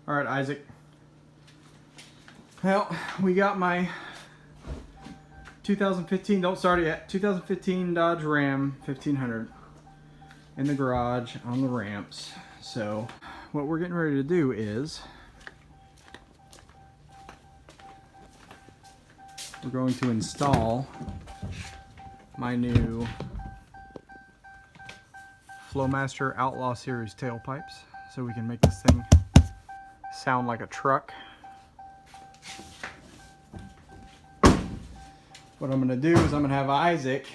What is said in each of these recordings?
All right, Isaac. Well, we got my 2015, don't start it yet, 2015 Dodge Ram 1500 in the garage on the ramps. So what we're getting ready to do is we're going to install my new Flowmaster Outlaw Series tailpipes so we can make this thing sound like a truck. What I'm going to do is I'm going to have Isaac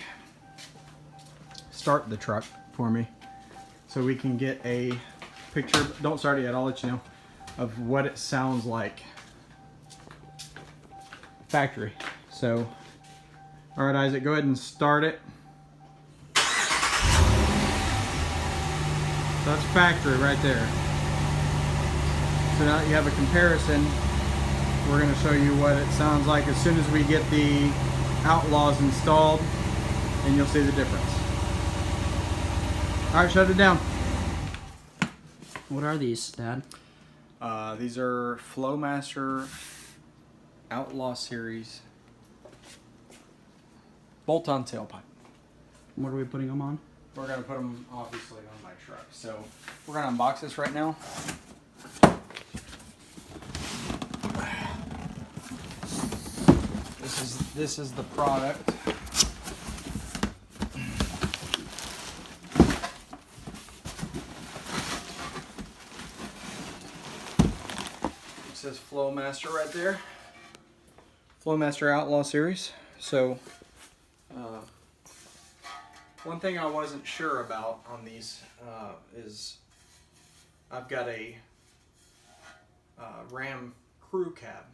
start the truck for me so we can get a picture, don't start it yet, I'll let you know, of what it sounds like factory. So, all right, Isaac, go ahead and start it. That's factory right there. So now that you have a comparison, we're going to show you what it sounds like as soon as we get the Outlaws installed, and you'll see the difference. All right, shut it down. What are these, Dad? These are Flowmaster Outlaw Series bolt-on tailpipe. What are we putting them on? We're going to put them obviously on my truck. So we're going to unbox this right now. This is the product. It says Flowmaster right there. Flowmaster Outlaw Series. So one thing I wasn't sure about on these is I've got a Ram crew cab.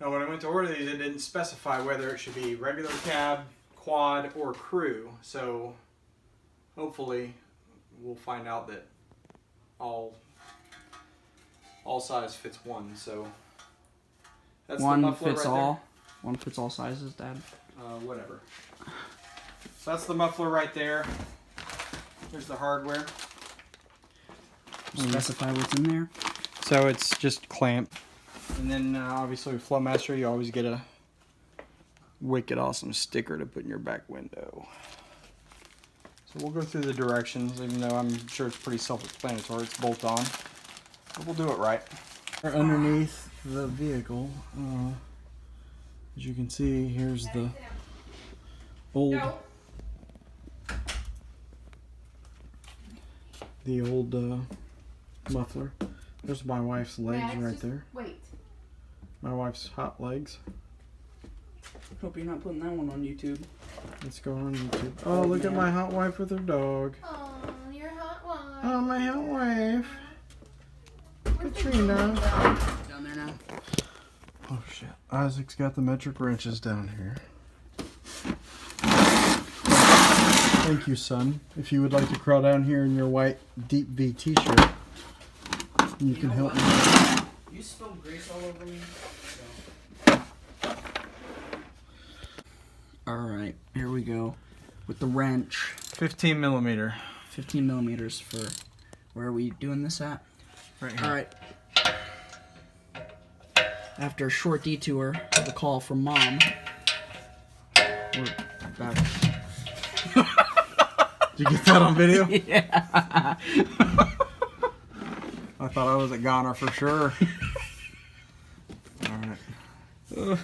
Now when I went to order these, it didn't specify whether it should be regular cab, quad, or crew. So hopefully we'll find out that all size fits one. So that's one the muffler fits right all. there. One fits all sizes, Dad. Whatever. So that's the muffler right there. There's the hardware. Specify what's in there. So it's just clamp. And then obviously with Flowmaster, you always get a wicked awesome sticker to put in your back window. So we'll go through the directions, even though I'm sure it's pretty self-explanatory. It's bolt on, but we'll do it right. Underneath the vehicle, as you can see, here's the old muffler. There's my wife's legs right there. Wait. My wife's hot legs. Hope you're not putting that one on YouTube. Let's go on YouTube. Oh, look at my hot wife with her dog. Oh, your hot wife. Oh, my hot wife. Katrina. Down there now. Oh, shit. Isaac's got the metric wrenches down here. Thank you, son. If you would like to crawl down here in your white Deep V t-shirt, you can help me. You spilled grease all over me. Alright, here we go. With the wrench. 15 millimeter. 15 millimeters for... Where are we doing this at? Right here. Alright. After a short detour, the call from Mom. We're back. Did you get that on video? Yeah. I thought I was a goner for sure. Alright. Oh,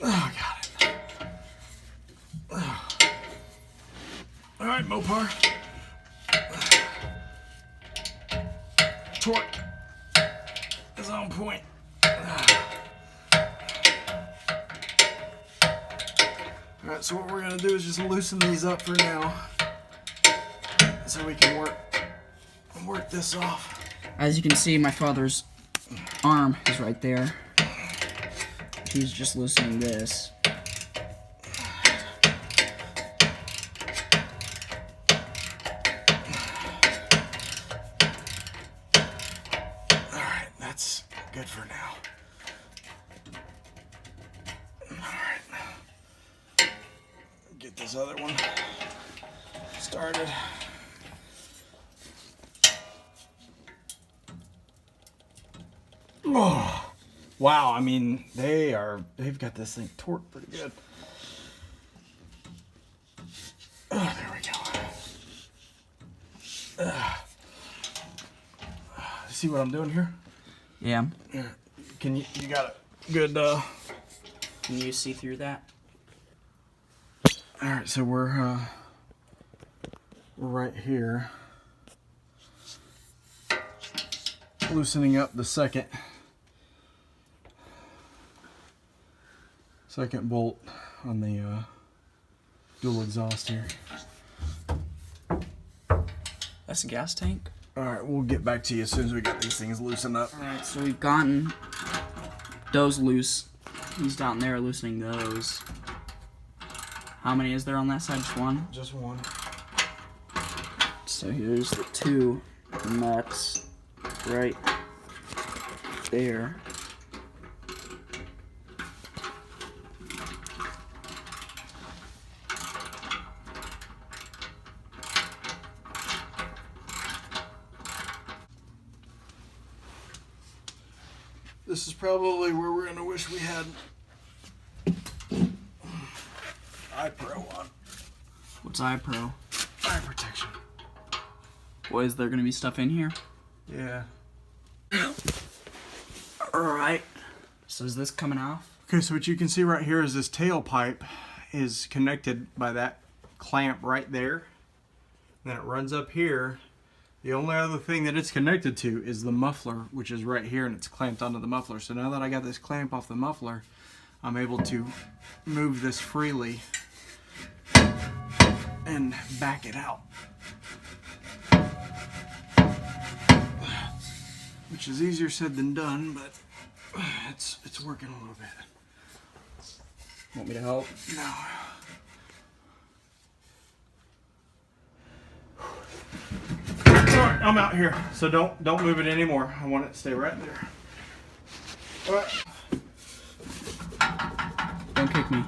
got it. Alright, Mopar. Torque is on point. Alright, so what we're going to do is just loosen these up for now so we can work this off. As you can see, my father's arm is right there. He's just loosening this. Alright, that's good for now. Alright. Get this other one started. Oh, wow, I mean, they've got this thing torqued pretty good. Oh, there we go. See what I'm doing here? Yeah. Can you got a good, Can you see through that? all right, so we're right here. Loosening up the second bolt on the dual exhaust here. That's a gas tank. All right, we'll get back to you as soon as we get these things loosened up. Alright, so we've gotten those loose. He's down there loosening those. How many is there on that side? Just one? Just one. So here's the two nuts right there. This is probably where we're gonna wish we had iPro on. What's iPro? Eye protection. Boy, is there gonna be stuff in here? Yeah. Alright. So is this coming off? Okay, so what you can see right here is this tailpipe is connected by that clamp right there. Then it runs up here. The only other thing that it's connected to is the muffler, which is right here, and it's clamped onto the muffler. So now that I got this clamp off the muffler, I'm able to move this freely and back it out. Which is easier said than done, but it's working a little bit. Want me to help? No. Alright, I'm out here, so don't move it anymore. I want it to stay right there. Alright. Don't kick me.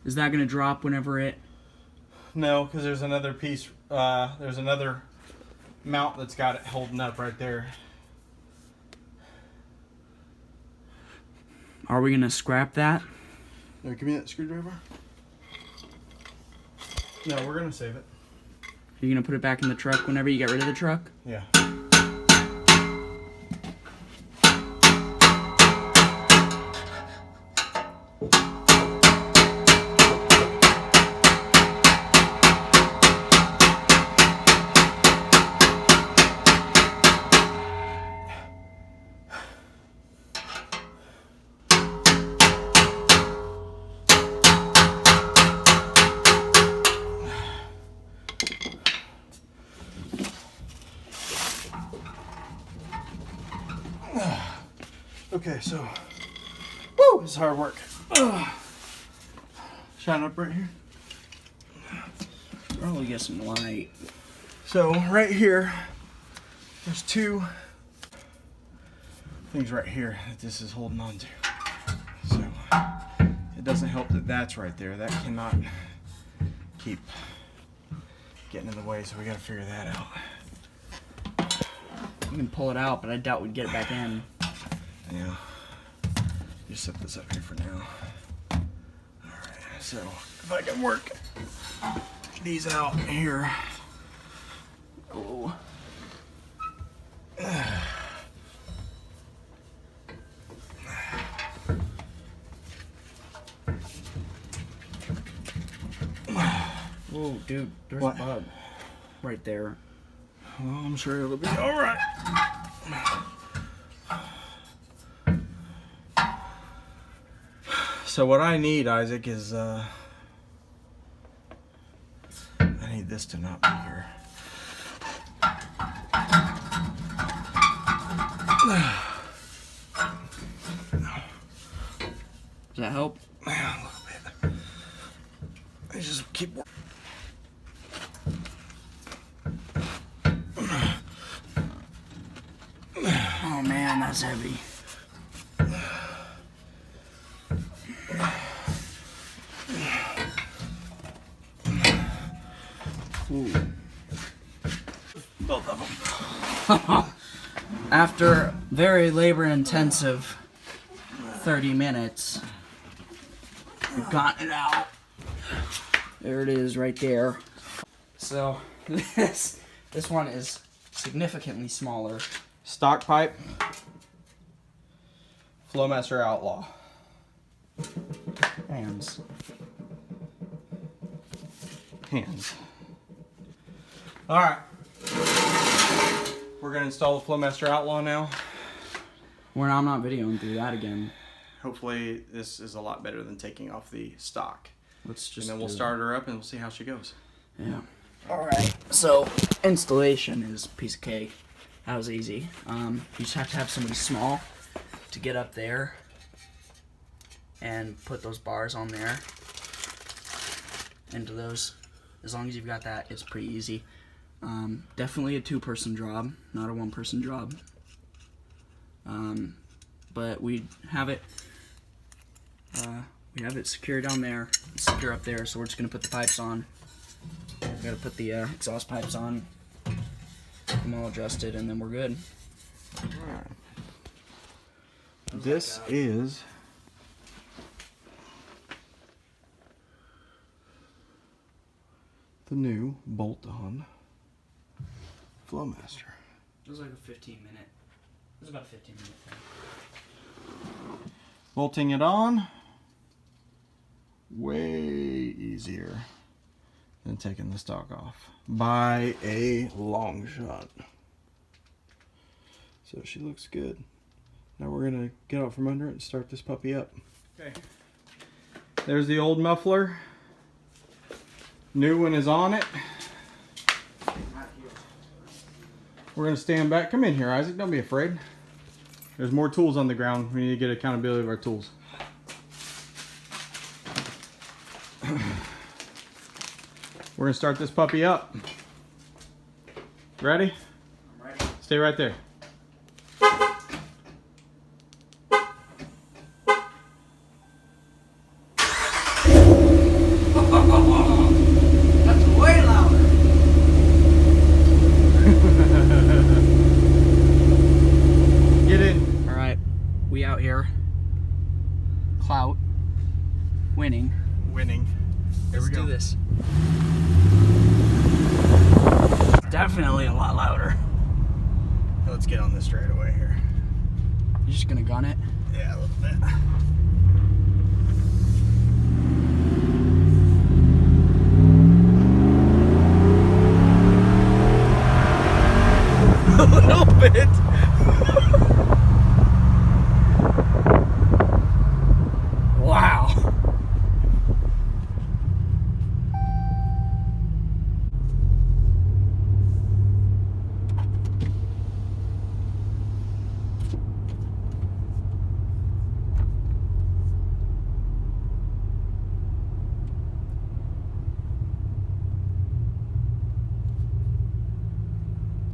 Is that gonna drop whenever it... No, because there's another piece, there's another mount that's got it holding up right there. Are we gonna scrap that? No, give me that screwdriver. No, we're gonna save it. Are you gonna put it back in the truck whenever you get rid of the truck? Yeah. Okay, so, woo, this is hard work. Shine up right here. Probably get some light. So right here, there's two things right here that this is holding on to. So it doesn't help that that's right there. That cannot keep getting in the way, so we gotta figure that out. You can pull it out, but I doubt we'd get it back in. Yeah. Just set this up here for now. Alright, so if I can work these out here. Oh. Whoa, dude, there's What? a bug right there. Well, I'm sure it'll be alright. So what I need, Isaac, is I need this to not be here. Does that help? Yeah, a little bit. I just keep working. Oh man, that's heavy. Ooh. Both of them. After very labor-intensive 30 minutes, we've gotten it out. There it is, right there. So this one is significantly smaller. Stock pipe. Flowmaster Outlaw. Hands. Alright. We're going to install the Flowmaster Outlaw now. I'm not videoing through that again. Hopefully this is a lot better than taking off the stock. Let's just And then we'll start her up and we'll see how she goes. Yeah. Alright, so installation is a piece of cake. That was easy. You just have to have somebody small to get up there and put those bars on there into those. As long as you've got that, it's pretty easy. Definitely a 2-person job, not a 1-person job. But we have it secure down there, secure up there, so we're just gonna put the pipes on. We gotta put the exhaust pipes on, get them all adjusted, and then we're good. Alright. This is the new bolt-on Flowmaster. It was like a 15-minute. It was about a 15-minute thing. Bolting it on, way easier than taking the stock off by a long shot. So she looks good. Now we're gonna get out from under it and start this puppy up. Okay. There's the old muffler. New one is on it. We're gonna stand back. Come in here, Isaac. Don't be afraid. There's more tools on the ground. We need to get accountability of our tools. We're gonna start this puppy up. Ready? I'm ready. Stay right there. That's way louder. Get in. All right, we out here. Clout. Winning. Winning. Here Let's we go. do this. Definitely a lot louder. Let's get on this straight away here. You're just gonna gun it? Yeah, a little bit. A little bit. Wow.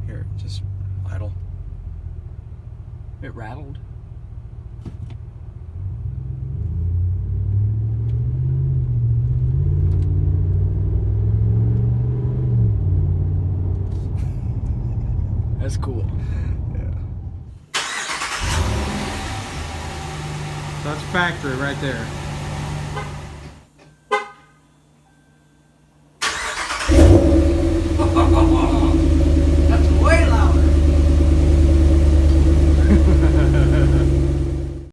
Here, just idle. It rattled. That's cool. Yeah. That's factory right there.